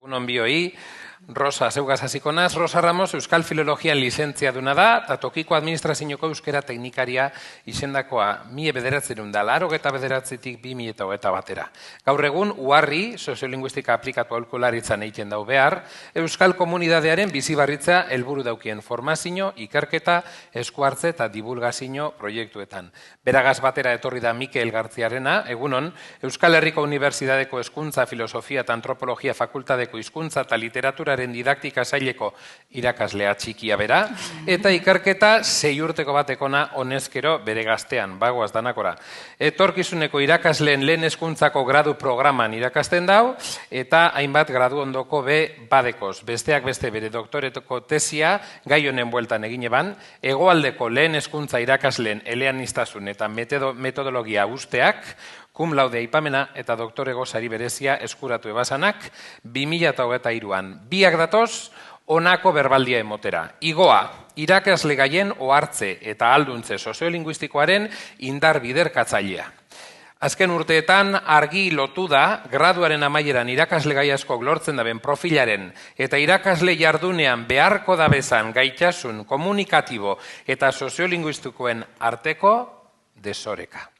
Egunon bioi, Rosa, zeugaz hasiko naz. Rosa Ramos Euskal Filologian lizentziaduna da, eta tokiko administrazioko euskera teknikaria izendakoa 1989tik 2021 batera. Gaur egun, UARRI, soziolinguistika aplikatu aholkularitzan egiten dau behar, Euskal Komunidadearen bizibarritza helburu daukien formazio, ikerketa, eskuartze eta divulgazio proiektuetan. Beragaz batera etorri da Mikel Gartziarena, egunon, Euskal Herriko Unibertsitateko Hezkuntza, Filosofia eta Antropologia Fakultateko Hizkuntza eta Literaturaren didaktika saileko irakaslea txikia bera, eta ikerketa 6 urteko batekona honezkero bere gaztean, bagoaz danakora. Etorkizuneko irakasleen lehen hezkuntzako gradu programan irakasten dau, eta hainbat gradu ondoko badekoz. Besteak beste bere doktoretoko tesia gai honen bueltan egin eban, hegoaldeko lehen hezkuntza irakasleen eleaniztasun eta metodologia usteak, cum laude aipamena eta doktorego sari berezia eskuratu ebasanak 2023an. Biak datoz, honako berbaldia emotera. Igoa, irakasle gaien ohartze eta alduntze soziolinguistikoaren indar biderkatzailea. Azken urteetan argi lotu da, graduaren amaieran irakasle gai askok lortzen daben profilaren eta irakasle jardunean beharko dabezan gaitasun komunikatibo eta soziolinguistikoen arteko desoreka.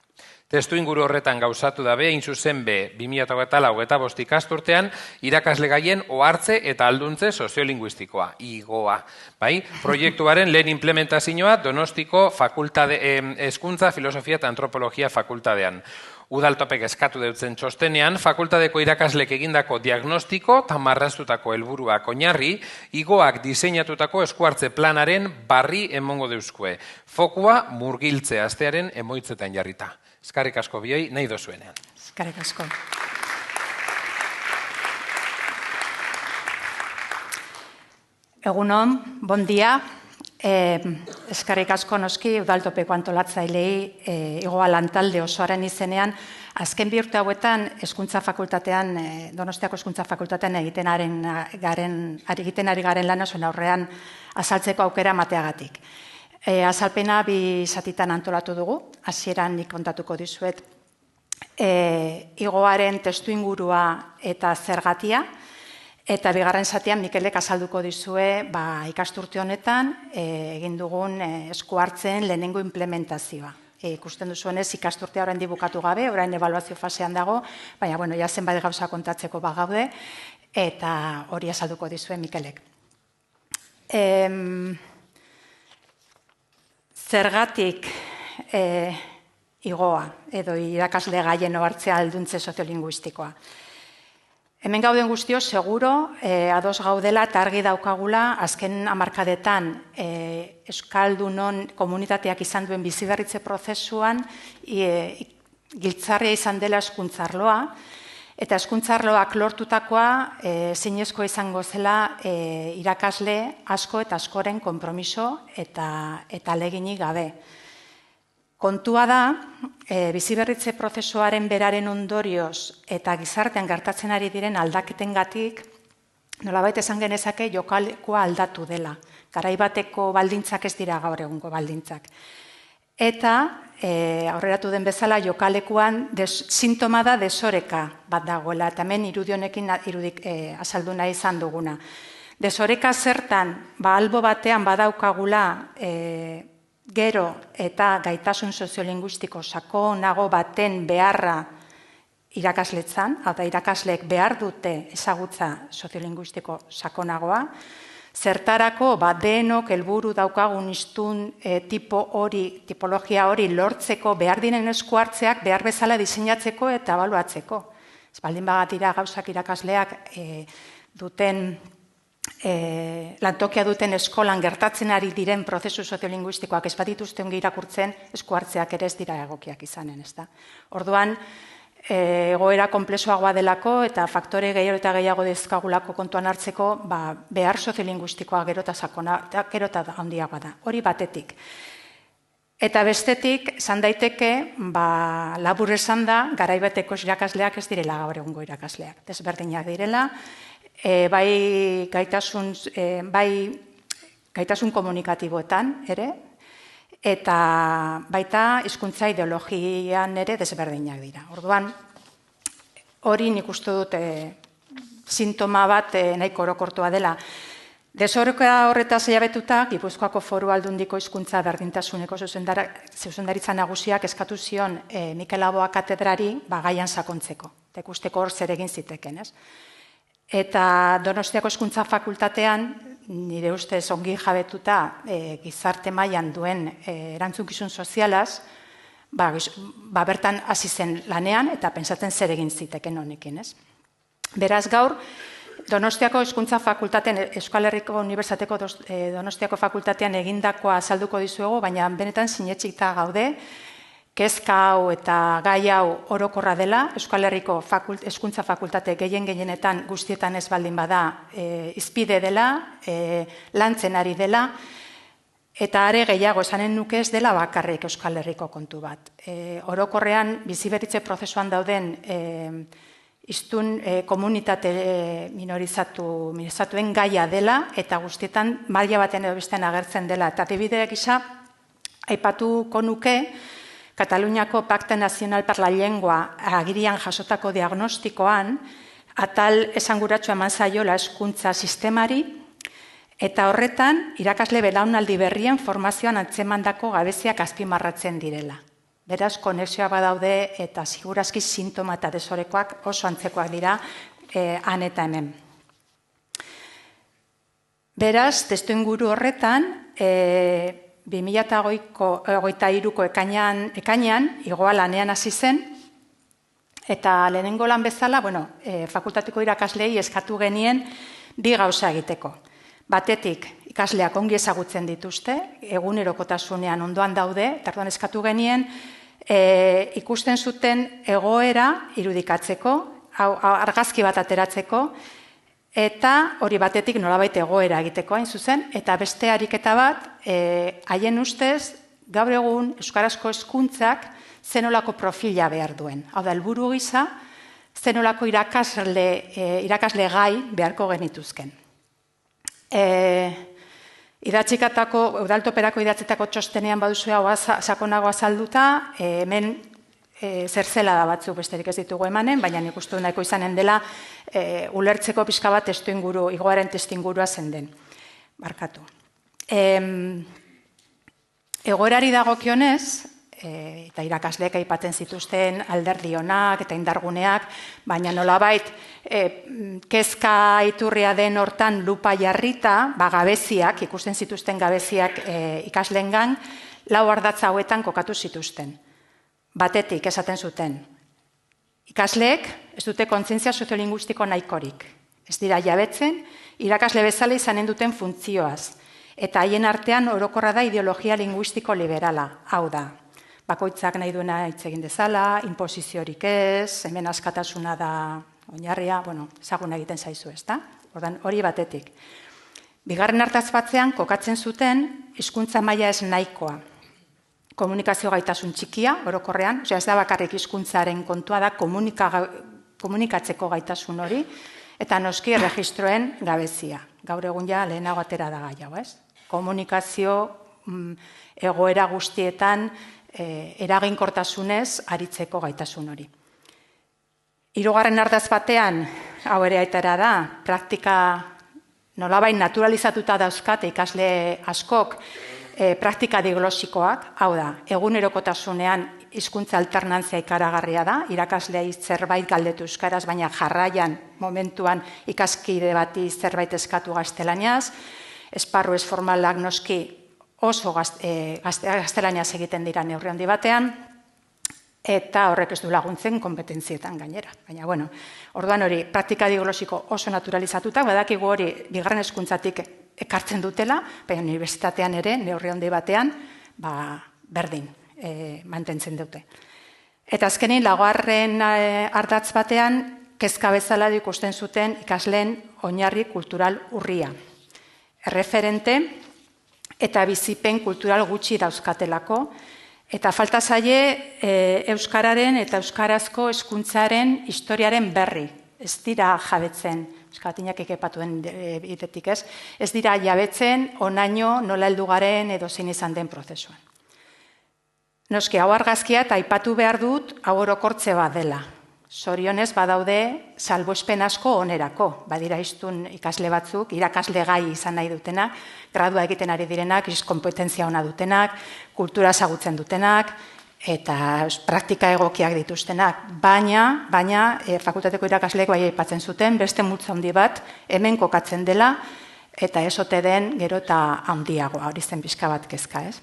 Testu inguru horretan gauzatu dabe, hain zuzen be, 2024 ikasturtean, irakasle gaien ohartze eta alduntze soziolinguistikoa, igoa. Bai? Proiektuaren lehen implementazioa Donostiko Hezkuntza, Filosofia eta Antropologia fakultadean. Udaltopek eskatu deutzen txostenean, fakultadeko irakaslek egindako diagnostiko eta marraztutako helburuak oinarri, igoak diseinatutako eskuartze planaren barri emongo deuzkue. Fokua murgiltze astearen emoitzetan jarrita. Eskarrik asko bioi, nahi dozuenean. Eskarrik asko. Egunon, bon dia. Eskarrik asko noski udaltopeko antolatzailei igoa lantalde osoaren izenean, azken bi urte hauetan Hezkuntza Fakultatean, Donostiako Hezkuntza Fakultatean egiten ari garen lan osoen aurrean azaltzeko aukera mateagatik. Azalpena bi zatitan antolatu dugu, hasieran nik kontatuko dizuet igoaren testuingurua eta zergatia, eta bigarren zatean Mikelek azalduko dizue ikasturte honetan egin dugun eskuartzen lehenengo implementazioa. Ikusten duzuenez ikasturtea orain bukatu gabe, orain ebaluazio fasean dago, baina ja zenbait gauza kontatzeko bagaude, eta hori azalduko dizue Mikelek. Zergatik igoa edo irakasle gaien ohartzea alduntze soziolinguistikoa. Hemen gauden guztio, seguro, ados gaudela eta argi daukagula azken hamarkadetan euskaldunon komunitateak izan duen biziberritze prozesuan giltzarria izan dela hezkuntzarloa, eta hezkuntzarloak lortutakoa zinezkoa izango zela irakasle asko eta askoren konpromiso eta ahaleginik gabe. Kontua da, biziberritze prozesuaren beraren ondorioz eta gizartean gertatzen ari diren aldaketengatik, nolabait esan genezake jokalekua aldatu dela. Garai bateko baldintzak ez dira gaur egungo baldintzak. Eta aurreratu den bezala jokalekuan sintoma da desoreka bat dagoela, eta hemen irudionekin azaldu nahi izan duguna. Desoreka zertan, albo batean badaukagula gero eta gaitasun soziolinguistiko sakonago baten beharra irakasletzan, eta irakasleek behar dute ezagutza soziolinguistiko sakonagoa, zertarako denok helburu daukagun hiztun tipologia hori lortzeko behar diren esku hartzeak behar bezala diseinatzeko eta ebaluatzeko. Ez baldin bagatira gauzak irakasleak duten lantokia duten eskolan gertatzen ari diren prozesu soziolinguistikoak ez badituzte ongi irakurtzen, esku hartzeak ere ez dira egokiak izanen, ezta. Orduan, egoera konplexuagoa delako eta faktore gehiago eta gehiago dezkagulako kontuan hartzeko behar soziolinguistikoa gero eta sakona, gero eta handiagoa da. Hori batetik. Eta bestetik, esan daiteke, labur esan da, garaibateko irakasleak ez direla gaur egungo irakasleak. Desberdinak direla, bai gaitasun komunikatiboetan ere, eta baita hizkuntza ideologian ere desberdinak dira. Orduan, hori nik uste dut sintoma bat nahiko orokortua dela. Desoreka horretaz jabetuta, Gipuzkoako Foru Aldundiko hizkuntza berdintasuneko zuzendaritza nagusiak eskatu zion Mikel Laboa katedrari gaian sakontzeko, eta ikusteko hor zer egin ziteken, ez? Eta Donostiako hizkuntza fakultatean, nire ustez ongi jabetuta gizarte mailan duen erantzukizun sozialaz, bertan hasi zen lanean eta pentsatzen zer egin ziteken honekin, ez? Beraz gaur, Donostiako hizkuntza fakultatean, Euskal Herriko Unibertsitateko Donostiako fakultatean egindakoa azalduko dizuegu, baina benetan sinetsita gaude, kezka hau eta gai hau orokorra dela, Euskal Herriko hizkuntza fakultate gehienetan guztietan ez baldin bada hizpide dela, lantzen ari dela, eta are gehiago esanen nuke ez dela bakarrik Euskal Herriko kontu bat. Orokorrean biziberritze prozesuan dauden hiztun komunitate minorizatuen gaia dela, eta guztietan maila baten edo bestean agertzen dela. Eta adibide gisa, aipatuko nuke, Kataluniako Pacte Nacional per la Llengua agirian jasotako diagnostikoan, atal esanguratsu eman zaiola hezkuntza sistemari, eta horretan, irakasle belaunaldi berrien formazioan antzemandako gabeziak azpimarratzen direla. Beraz, konexioa badaude eta segurazki sintoma eta desorekoak oso antzekoak dira han eta hemen. Beraz, testuinguru horretan, 2023ko ekainean igoa lanean hasi zen, eta lehenengo lan bezala, fakultateko irakasleei eskatu genien bi gauza egiteko. Batetik, ikasleak ongi ezagutzen dituzte, egunerokotasunean ondoan daude, eta orduan eskatu genien, ikusten zuten egoera irudikatzeko, argazki bat ateratzeko, eta hori batetik nolabait egoera egiteko hain zuzen, eta beste ariketa bat, haien ustez, gaur egun euskarazko hezkuntzak zenolako profila behar duen. Hau da, helburu gisa, zenolako irakasle gai beharko genituzken. Udaltoperako idatzitako txostenean baduzu hau sakonago azalduta, hemen zertzela da batzuk besterik ez ditugu emanen, baina nik uste nahiko izanen dela ulertzeko pixka bat igoaren testuingurua zen den. Barkatu. Egoerari dagokionez, eta irakasleek aipatzen zituzten alderdionak eta indarguneak, baina nolabait kezka iturria den hortan lupa jarrita, gabeziak, ikusten zituzten gabeziak ikasleengan, 4 ardatz hauetan kokatu zituzten. Batetik esaten zuten, ikasleek ez dute kontzientzia soziolinguistiko nahikorik. Ez dira jabetzen, irakasle bezala izanen duten funtzioaz, eta haien artean orokorra da ideologia linguistiko liberala, hau da. Bakoitzak nahi duena hitz egin dezala, inposiziorik ez, hemen askatasuna da oinarria, ezaguna egiten zaizu, ezta? Ordan hori batetik. Bigarren hartaz batzean kokatzen zuten hizkuntza maila ez nahikoa. Komunikazio gaitasun txikia, orokorrean, ez da bakarrik hizkuntzaren kontua da komunikatzeko gaitasun hori, eta noski erregistroen gabezia. Gaur egun ja lehenago atera da gai hau, ez? Komunikazio egoera guztietan eraginkortasunez aritzeko gaitasun hori. 3. ardaz batean, hau ere aitara da, praktika nolabait naturalizatuta dauzkate ikasle askok praktika diglosikoak, hau da, egunerokotasunean hizkuntza alternantzia ikaragarria da, irakasleei zerbait galdetu euskaraz, baina jarraian momentuan ikaskide bati zerbait eskatu gaztelaniaz, esparru ez formalak noski oso gaztelaniaz egiten dira neurri handi batean, eta horrek ez du laguntzen kompetentzietan gainera. Baina, orduan hori, praktika diglosiko oso naturalizatuta, badakigu hori bigarren hezkuntzatik ekartzen dutela, baina unibertsitatean ere, neurri handi batean, berdin mantentzen dute. Eta azkenin, 4. ardatz batean, kezka bezala ikusten zuten ikasleen oinarri kultural urria. Erreferente eta bizipen kultural gutxi dauzkatelako, eta falta zaie euskararen eta euskarazko hezkuntzaren historiaren berri. Ez dira jabetzen, euskatinak ekepatuen bitetik ez, ez dira jabetzen onaino nola heldu garen edo zein izan den prozesuan. Noski, hau argazkia eta aipatu behar dut, hau orokortze bat dela. Zorionez badaude salbuespen asko onerako. Badira hiztun ikasle batzuk, irakasle gai izan nahi dutenak, gradua egiten ari direnak, kompetentzia ona dutenak, kultura ezagutzen dutenak, eta praktika egokiak dituztenak. Baina fakultateko irakasleek bai aipatzen zuten, beste multzo handi bat hemen kokatzen dela, eta ez ote den gero eta handiagoa, hori zen pixka bat kezka, ez?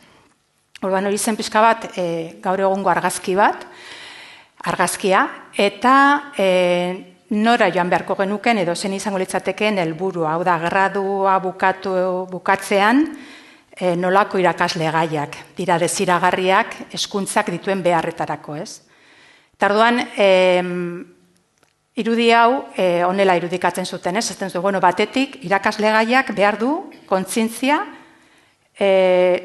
Orduan hori zen pixka bat gaur egungo argazkia, eta nora joan beharko genuken edo zen izango litzateken helburua, hau da, gradua bukatzean nolako irakasle gaiak, dira desiragarriak hezkuntzak dituen beharretarako, ez? Eta orduan, irudi hau honela irudikatzen zuten, ez? Zaten zuen, batetik irakasle gaiak behar du kontzientzia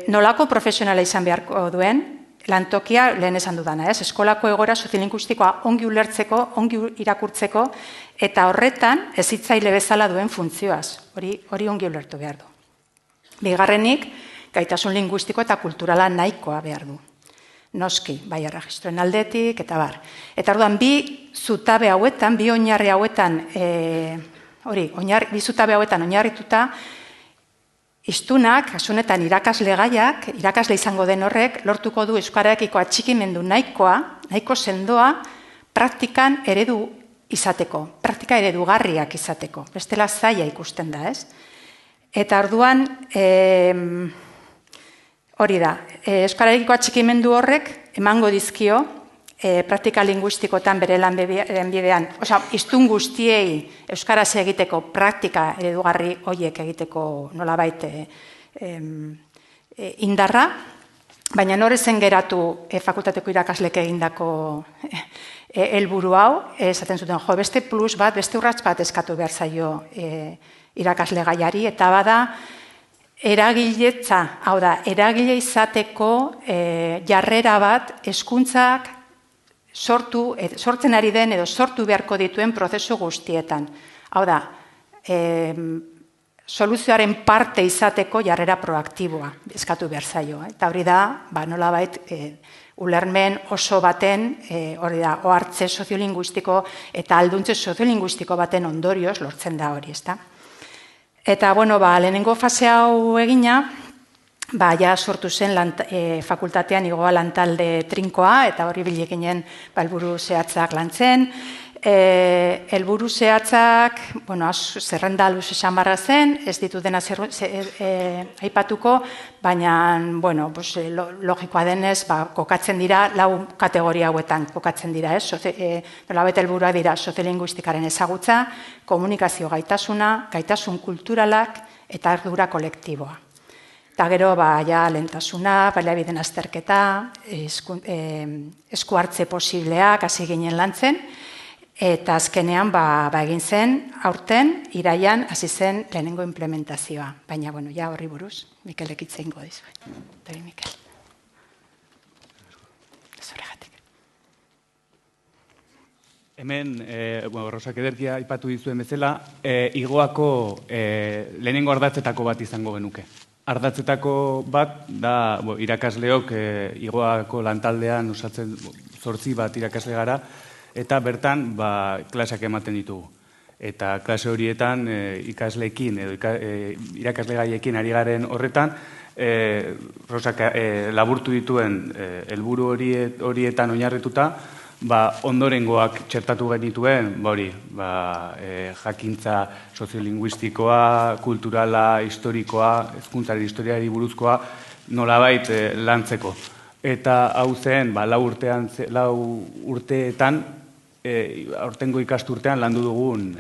nolako profesionala izan beharko duen, lantokia lehen esan dudana, ez? Eskolako egoera soziolinguistikoa ongi ulertzeko, ongi irakurtzeko, eta horretan hezitzaile bezala duen funtzioaz. Hori ongi ulertu behar du. Bigarrenik, gaitasun linguistiko eta kulturala nahikoa behar du. Noski, bai erregistroen aldetik, eta bar. Eta orduan, bi zutabe hauetan, bi oinarri hauetan, bi zutabe hauetan oinarrituta, hiztunak, kasunetan irakasle gaiak, irakasle izango den horrek, lortuko du euskararekiko atxikimendu nahiko sendoa, praktikan eredu izateko, praktika eredugarriak izateko. Bestela zaila ikusten da, ez? Eta orduan, hori da, euskararekiko atxikimendu horrek emango dizkio, praktika linguistikotan bere lanbidean, hiztun guztiei euskaraz egiteko praktika eredugarri horiek egiteko nolabait indarra, baina norezen geratu fakultateko irakaslek egindako helburu hau, esaten zuten, beste plus bat, beste urrats bat eskatu behar zaio irakasle gaiari, eta bada eragiletza, hau da, eragile izateko jarrera bat hezkuntzak sortzen ari den edo sortu beharko dituen prozesu guztietan. Hau da, soluzioaren parte izateko jarrera proaktiboa eskatu behar zaio. Eta hori da, nolabait, ulermen oso baten, hori da, ohartze soziolinguistiko eta alduntze soziolinguistiko baten ondorioz lortzen da hori, ezta? Eta, lehenengo fase hau egina, ja sortu zen fakultatean igoa lantalde trinkoa, eta hori bileginen helburu zehatzak lantzen. Helburu zehatzak, zerrenda luz esan barra zen, ez ditu dena aipatuko, baina, logikoa denez, kokatzen dira, 4 kategoria hauetan kokatzen dira, ez? Nolabait helburua dira soziolinguistikaren ezagutza, komunikazio gaitasuna, gaitasun kulturalak eta ardura kolektiboa. Eta gero, lehentasuna, baliabideen azterketa, esku hartze posibleak hasi ginen lantzen, eta azkenean egin zen, aurten, iraian, hasi zen lehenengo implementazioa. Baina, horri buruz, Mikelek hitz egingo dizuet. Eta Mikel. Zuregatik. Hemen, Rosak ederkia aipatu dizuen bezala, igoako lehenengo ardatzetako bat izango genuke. Ardatzetako bat da irakasleok igoako lantaldean osatzen 8 bat irakasle gara, eta bertan klaseak ematen ditugu. Eta klase horietan ikasleekin edo irakasle gaiekin ari garen horretan, Rosak laburtu dituen helburu horietan oinarrituta, ondorengoak txertatu genituen, jakintza soziolinguistikoa, kulturala, historikoa, hezkuntzaren historiari buruzkoa, nolabait lantzeko. Eta hau zen, 4 urteetan, aurtengo ikasturtean landu dugun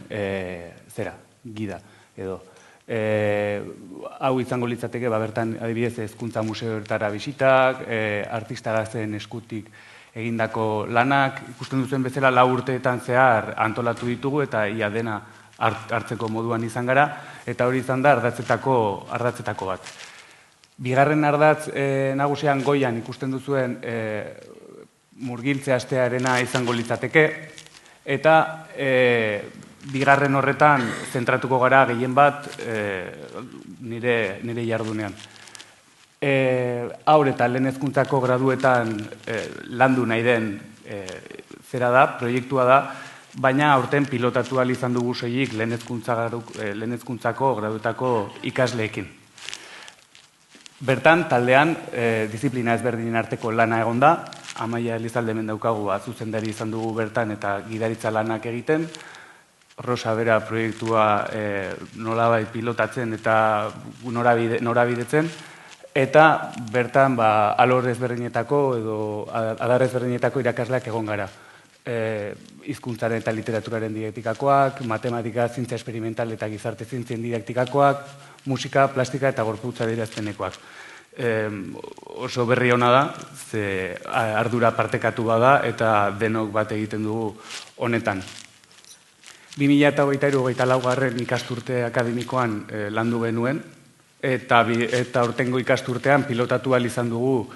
gida, edo. Hau izango litzateke, bertan adibidez hezkuntza museoetara bisitak, artista gazteen eskutik egindako lanak, ikusten duzuen bezala 4 urteetan zehar antolatu ditugu eta ia dena hartzeko moduan izan gara, eta hori izan da ardatzetako bat. Bigarren ardatz nagusian goian ikusten duzuen murgiltze astearena izango litzateke, eta bigarren horretan zentratuko gara gehien bat nire jardunean. Haur eta lehen hezkuntzako graduetan landu nahi den zera da, proiektua da, baina aurten pilotatu ahal izan dugu soilik lehen hezkuntzako graduetako ikasleekin. Bertan, taldean, disiplina ezberdinen arteko lana egon da, Amaia Elizalde hemen daukagu zuzendari izan dugu bertan eta gidaritza lanak egiten, Rosa bera proiektua nolabait pilotatzen eta norabidetzen, eta bertan alor ezberdinetako edo adar ezberdinetako irakasleak egon gara. Hizkuntzaren eta literaturaren didaktikakoak, matematika, zientzia esperimental eta gizarte zientzien didaktikakoak, musika, plastika eta gorputza adierazpenekoak. Oso berri ona da, ze ardura partekatu bada eta denok bat egiten dugu honetan. 2023-2024 ikasturte akademikoan landu genuen, eta aurtengo ikasturtean pilotatu ahal izan dugu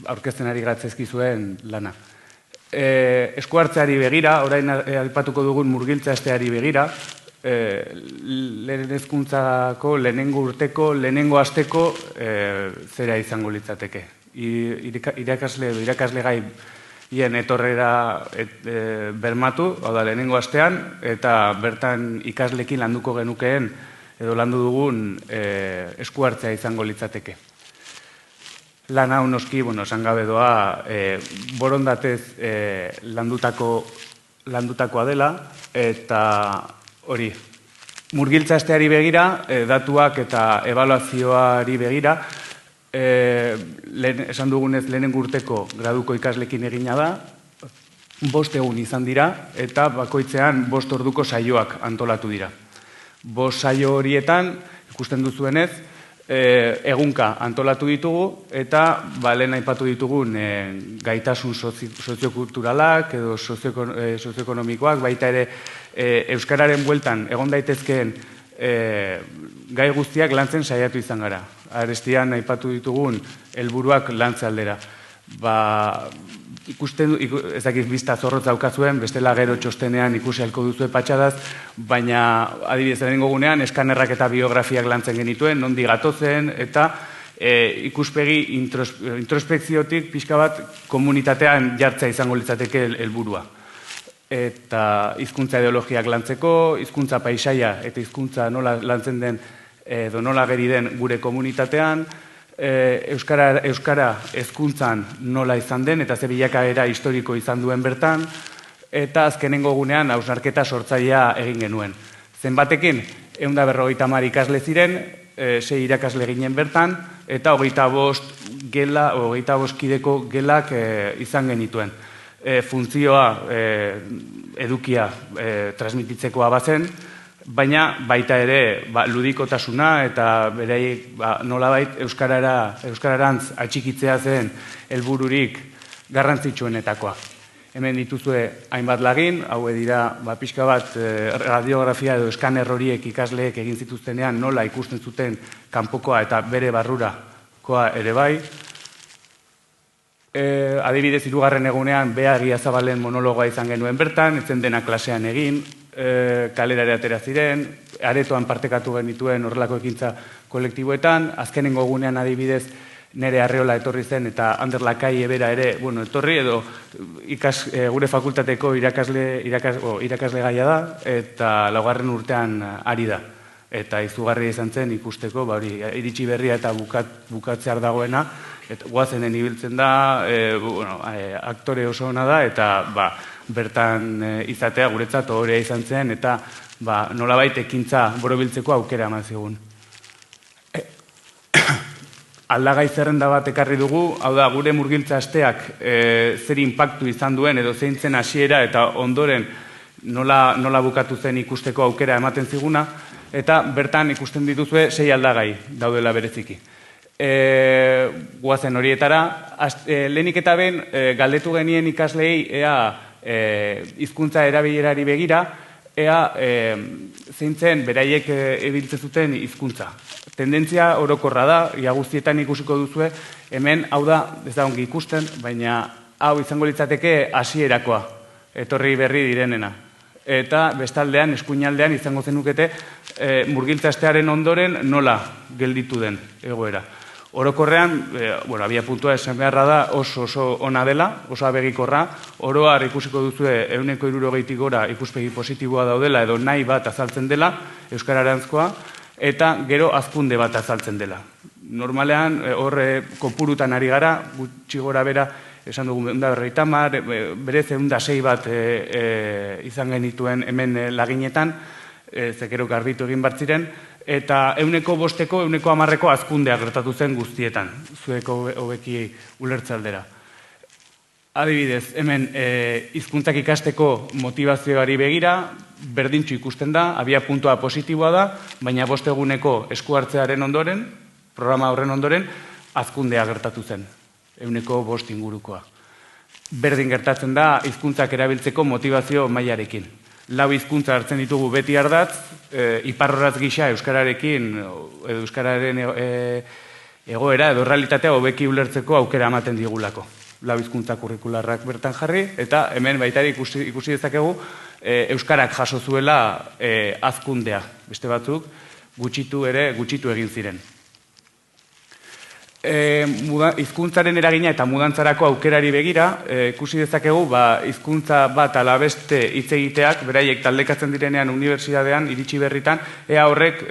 aurkezten ari geratzezkizuen lana. Eskuartzeari begira, orain aipatuko dugun murgiltza asteari begira, lehen hezkuntzako, lehenengo urteko, lehenengo asteko zera izango litzateke. Irakasle gai hien etorrera bermatu, hau da lehenengo astean, eta bertan ikaslekin landuko genukeen, edo landu dugun eskuartzea izango litzateke. Lan hau noski, esan gabe doa, borondatez landutakoa dela, eta hori, murgiltza asteari begira, datuak eta ebaluazioari begira, esan dugunez lehenengo urteko graduko ikaslekin egina da, 5 egun izan dira, eta bakoitzean 5 orduko saioak antolatu dira. 5 saio horietan, ikusten duzuenez, egunka antolatu ditugu, eta lehen aipatu ditugun gaitasun soziokulturalak edo sozioekonomikoak, baita ere euskararen bueltan egon daitezkeen gai guztiak lantzen saiatu izan gara. Arestian aipatu ditugun helburuak lantze aldera. Ikusten, ezakit bizta zorrotz daukazuen, bestela gero txostenean ikusi halko duzue patxadaz, baina adibidez lehenengo gunean eskanerrak eta biografiak lantzen genituen, nondi gatozen, eta ikuspegi introspekziotik pixka bat komunitatean jartzea izango litzateke helburua. Eta hizkuntza ideologiak lantzeko, hizkuntza paisaia eta hizkuntza nola lantzen den edo nola geri den gure komunitatean, Euskara hezkuntzan nola izan den eta ze bilakaera historiko izan duen bertan, eta azkenengo gunean hausnarketa sortzailea egin genuen. Zenbatekin, 150 ikasle ziren, 6 irakasle ginen bertan, eta 25 kideko gelak izan genituen. Funtzioa edukia transmititzekoa bazen, baina baita ere ludikotasuna eta beraiek nolabait euskararantz atxikitzea zen helbururik garrantzitsuenetakoa. Hemen dituzue hainbat lagin, hau dira pixka bat radiografia edo eskaner horiek ikasleek egin zituztenean nola ikusten zuten kanpokoa eta bere barrurakoa ere bai. Adibidez, 3. egunean Bea Egiazabalen monologoa izan genuen bertan, etzen dena klasean egin, kalera ere atera ziren, aretoan partekatu genituen horrelako ekintza kolektiboetan, azkenengo egunean adibidez nere Arreola etorri zen eta Ander Lakai ebera ere, etorri edo gure fakultateko irakasle gaia da, eta 4. urtean ari da. Eta izugarria izan zen ikusteko, iritsi berria eta bukatzear dagoena, guazenen ibiltzen da, aktore oso ona da, eta bertan izatea guretzat ohorea izan zen, eta nolabait ekintza borobiltzeko aukera eman zigun. Aldagai zerrenda bat ekarri dugu, hau da, gure murgiltza asteak zer inpaktu izan duen edo zein zen hasiera eta ondoren nola bukatu zen ikusteko aukera ematen ziguna, eta bertan ikusten dituzue 6 aldagai daudela bereziki. Guazen horietara, lehenik eta ben galdetu genien ikaslei ea hizkuntza erabilerari begira, ea zeintzen beraiek ebiltzen zuten hizkuntza. Tendentzia orokorra da, ia guztietan ikusiko duzue, hemen hau da, ez da ongi ikusten, baina hau izango litzateke hasierakoa, etorri berri direnena. Eta bestaldean, eskuinaldean izango zenukete murgiltza astearen ondoren nola gelditu den egoera. Orokorrean, abia puntua esan beharra da oso ona dela, oso abegikorra, oroar ikusiko duzue 160 gora ikuspegi positiboa daudela edo nahi bat azaltzen dela, euskararantzkoa, eta gero hazkunde bat azaltzen dela. Normalean, horre kopurutan ari gara, gutxi gora bera, esan dugu 150, berez 106 bat izan genituen hemen laginetan, zekero garbitu egin bartziren, eta 105-eko, 110-eko hazkundea gertatu zen guztietan, zueko hobeki ulertzaldera. Adibidez, hemen hizkuntzak ikasteko motivazioari begira, berdintxu ikusten da, abia puntua positiboa da, baina 5 eguneko esku hartzearen ondoren, programa horren ondoren, hazkundea gertatu zen, 105 ingurukoa. Berdin gertatzen da hizkuntzak erabiltzeko motivazio mailarekin. 4 hizkuntza hartzen ditugu beti ardatz, iparrorratz gisa euskararekin, edo euskararen egoera edo realitatea hobeki ulertzeko aukera ematen digulako. 4 hizkuntza kurrikularrak bertan jarri, eta hemen baitari ikusi dezakegu euskarak jaso zuela hazkundea. Beste batzuk gutxitu egin ziren. Hizkuntzaren eragina eta mudantzarako aukerari begira, ikusi dezakegu hizkuntza bat ala beste hitz egiteak, beraiek taldekatzen direnean unibertsitatean, iritsi berritan, ea horrek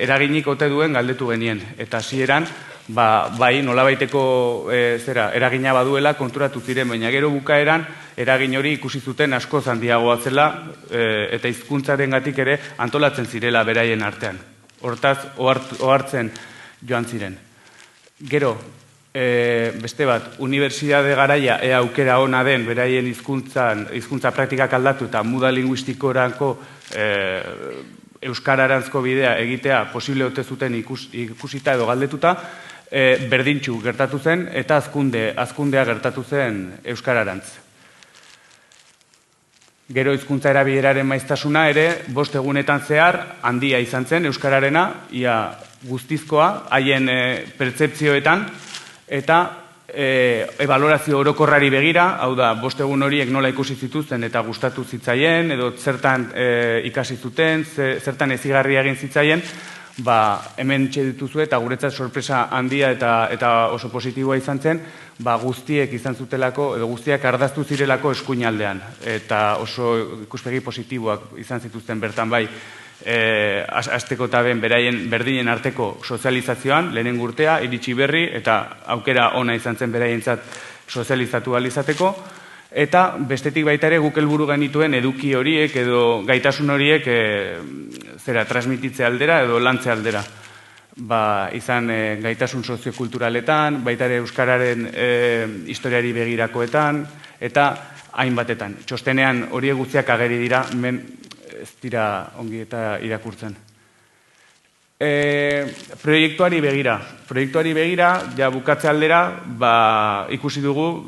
eraginik ote duen galdetu genien. Eta hasieran, bai, nolabaiteko eragina baduela konturatu ziren, baina gero bukaeran eragin hori ikusi zuten askoz handiagoa zela eta hizkuntzarengatik ere antolatzen zirela beraien artean. Hortaz, ohartzen joan ziren. Gero, beste bat, unibertsitate garaia ea aukera ona den beraien hizkuntza praktikak aldatu eta muda linguistikorako euskararantzko bidea egitea posible ote zuten ikusita edo galdetuta, berdintxu gertatu zen eta hazkundea gertatu zen euskararantz. Gero hizkuntza erabileraren maiztasuna ere 5 egunetan zehar handia izan zen euskararena, ia guztizkoa, haien pertzepzioetan, eta ebalorazio orokorrari begira, hau da, 5 egun horiek nola ikusi zituzten eta gustatu zitzaien, edo zertan ikasi zuten, zertan ezigarri egin zitzaien, hemen txedituzu eta guretzat sorpresa handia eta oso positiboa izan zen, guztiek izan zutelako, edo guztiak ardaztu zirelako eskuinaldean, eta oso ikuspegi positiboak izan zituzten bertan bai, azteko eta berdinen arteko sozializazioan, lehenengo urtea, iritsi berri, eta aukera ona izan zen beraientzat sozializatu izateko, eta bestetik baita ere guk helburu genituen eduki horiek edo gaitasun horiek transmititze aldera edo lantze aldera. Izan gaitasun soziokulturaletan, baita ere euskararen historiari begirakoetan, eta hainbatetan. Txostenean horiek guztiak ageri dira, ez dira ongi eta irakurtzen. Proiektuari begira, ja bukatze aldera, ikusi dugu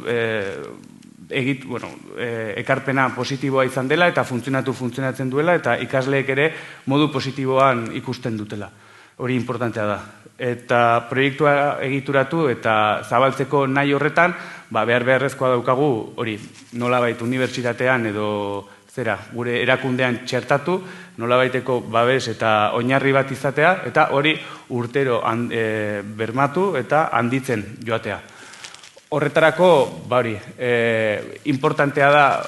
ekarpena positiboa izan dela eta funtzionatzen duela eta ikasleek ere modu positiboan ikusten dutela. Hori importantea da. Eta proiektua egituratu eta zabaltzeko nahi horretan, beharrezkoa daukagu hori nolabait unibertsitatean edo gure erakundean txertatu, nolabaiteko babes eta oinarri bat izatea, eta hori urtero bermatu eta handitzen joatea. Horretarako, importantea da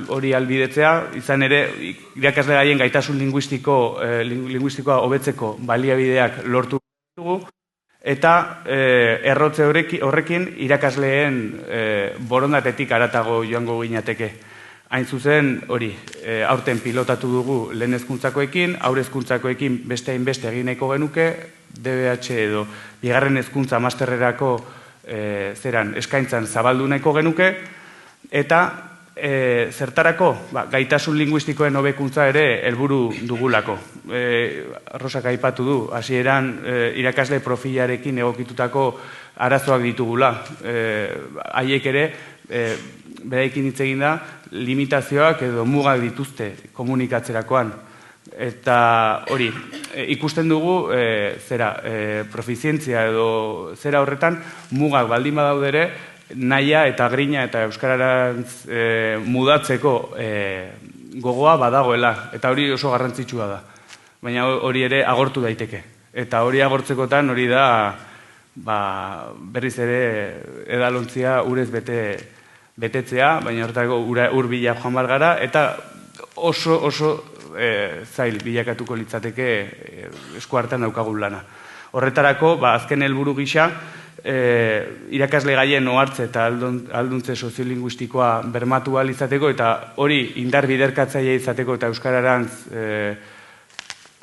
hori albidetzea, izan ere, irakasle gaien gaitasun linguistikoa hobetzeko baliabideak lortu dugu, eta errotze horrekin irakasleen borondatetik haratago joango ginateke. Hain zuzen, hori, aurten pilotatu dugu lehen hezkuntzakoekin, haur hezkuntzakoekin beste hainbeste egineko genuke, DBH edo bigarren hezkuntza masterrerako eskaintzan zabaldu nahiko genuke, eta zertarako gaitasun linguistikoen hobekuntza ere helburu dugulako. Rosak aipatu du, hasieran irakasle profilarekin egokitutako arazoak ditugula. Haiek ere, beraikin hitz egin da, limitazioak edo mugak dituzte komunikatzerakoan. Eta hori, ikusten dugu profizientzia edo zera horretan mugak baldin badaudere nahia eta grina eta euskararantz mudatzeko gogoa badagoela. Eta hori oso garrantzitsua da. Baina hori ere agortu daiteke. Eta hori agortzekotan hori da berriz ere edalontzia urez betetzea, baina horretako ur bila joan gara, eta oso zail bilakatuko litzateke eskuartean daukagun lana. Horretarako, azken helburu gisa, irakasle gaien ohartze eta alduntze soziolinguistikoa bermatu ahal izateko, eta hori indar biderkatzaile izateko eta euskararantz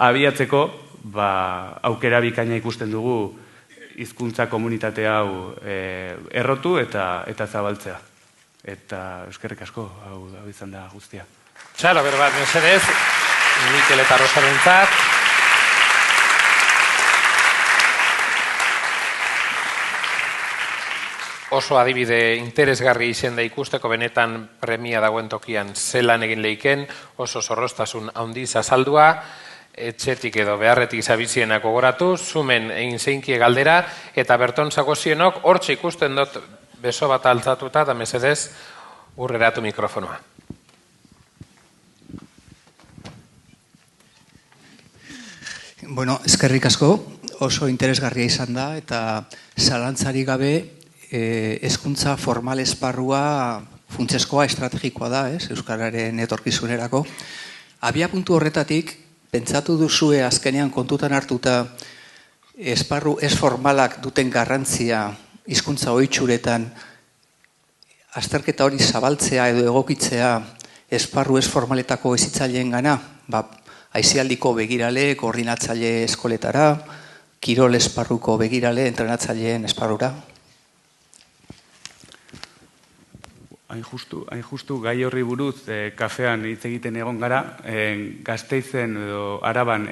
abiatzeko, aukera bikaina ikusten dugu hizkuntza komunitate hau errotu eta zabaltzea. Eta eskerrik asko, hau izan da guztia. Txalo, berbat, mesedez, Mikel eta Rosarentzat. Oso adibide interesgarri izen da ikusteko benetan premia dagoen tokian zelan egin leiken, oso zorroztasun handiz azaldua, etxetik edo beharretik zabizienak gogoratu, zumen egin zeinkie galdera, eta Berton Zagozienok hortxe ikusten dut beso bat altzatuta, eta mesedez, urreratu mikrofonoa. Bueno, eskerrik asko, oso interesgarria izan da, eta zalantzari gabe hezkuntza formal esparrua funtsezkoa estrategikoa da, euskararen etorkizunerako. Abiapuntu horretatik, pentsatu duzue azkenean kontutan hartuta esparru ez formalak duten garrantzia hizkuntza ohitsuretan azterketa hori zabaltzea edo egokitzea esparru ez formaletako hezitzaileen gana, aisialdiko begirale, koordinatzaile eskoletara, kirol esparruko begirale, entrenatzaileen esparrura. Hain justu gai horri buruz kafean hitz egiten egon gara, Gasteizen edo Araban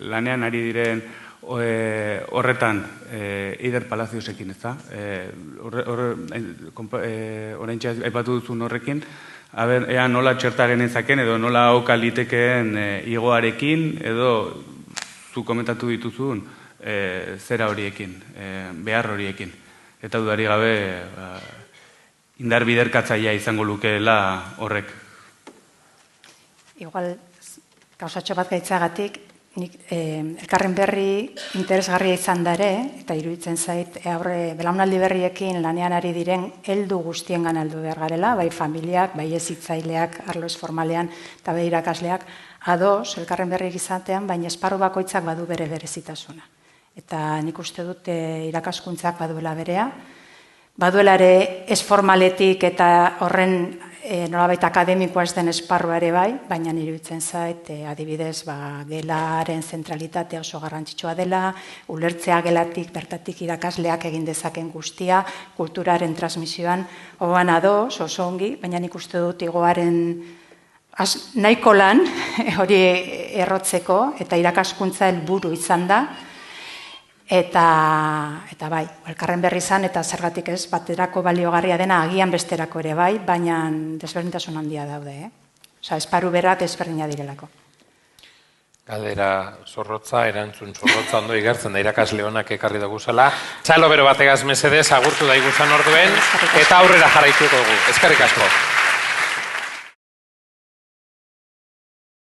lanean ari diren horretan Eider Palaziosekin, ez da? Oraintxe aipatu duzun horrekin, ea nola txerta genezaken edo nola oka litekeen igoarekin edo zu komentatu dituzun zera horiekin, behar horiekin. Eta dudari gabe indar biderkatzailea izango lukeela horrek. Igual, gauzatxo bat gaitzagatik, elkarren berri interesgarria izan dare, eta iruditzen zait, belaunaldi berriekin lanean ari diren heldu guztiengan heldu behar garela, bai familiak, bai hezitzaileak, arlo ez formalean, eta bai irakasleak, ados, elkarren berri izatean, baina esparru bakoitzak badu bere berezitasuna. Eta nik uste dut irakaskuntzak baduela berea, baduela ere ez formaletik eta horren nolabait akademikoa ez den esparrua ere bai, baina iruditzen zait adibidez gelaren zentralitatea oso garrantzitsua dela, ulertzea gelatik bertatik irakasleak egin dezaken guztia, kulturaren transmisioan oban ados, oso ongi, baina nik uste dut igoaren nahiko lan hori errotzeko eta irakaskuntza helburu izan da, eta bai, elkarren berri izan eta zergatik ez, baterako baliogarria dena agian besterako ere bai, baina desberdintasun handia daude, Osa, esparru berak ezberdina direlako. Galdera zorrotza, erantzun zorrotza ondo igertzen da irakasle honak ekarri dugu zela. Txalo bero bategaz mesedez agurtu da iguzan orduen eta aurrera jarraituko dugu. Eskerrik asko.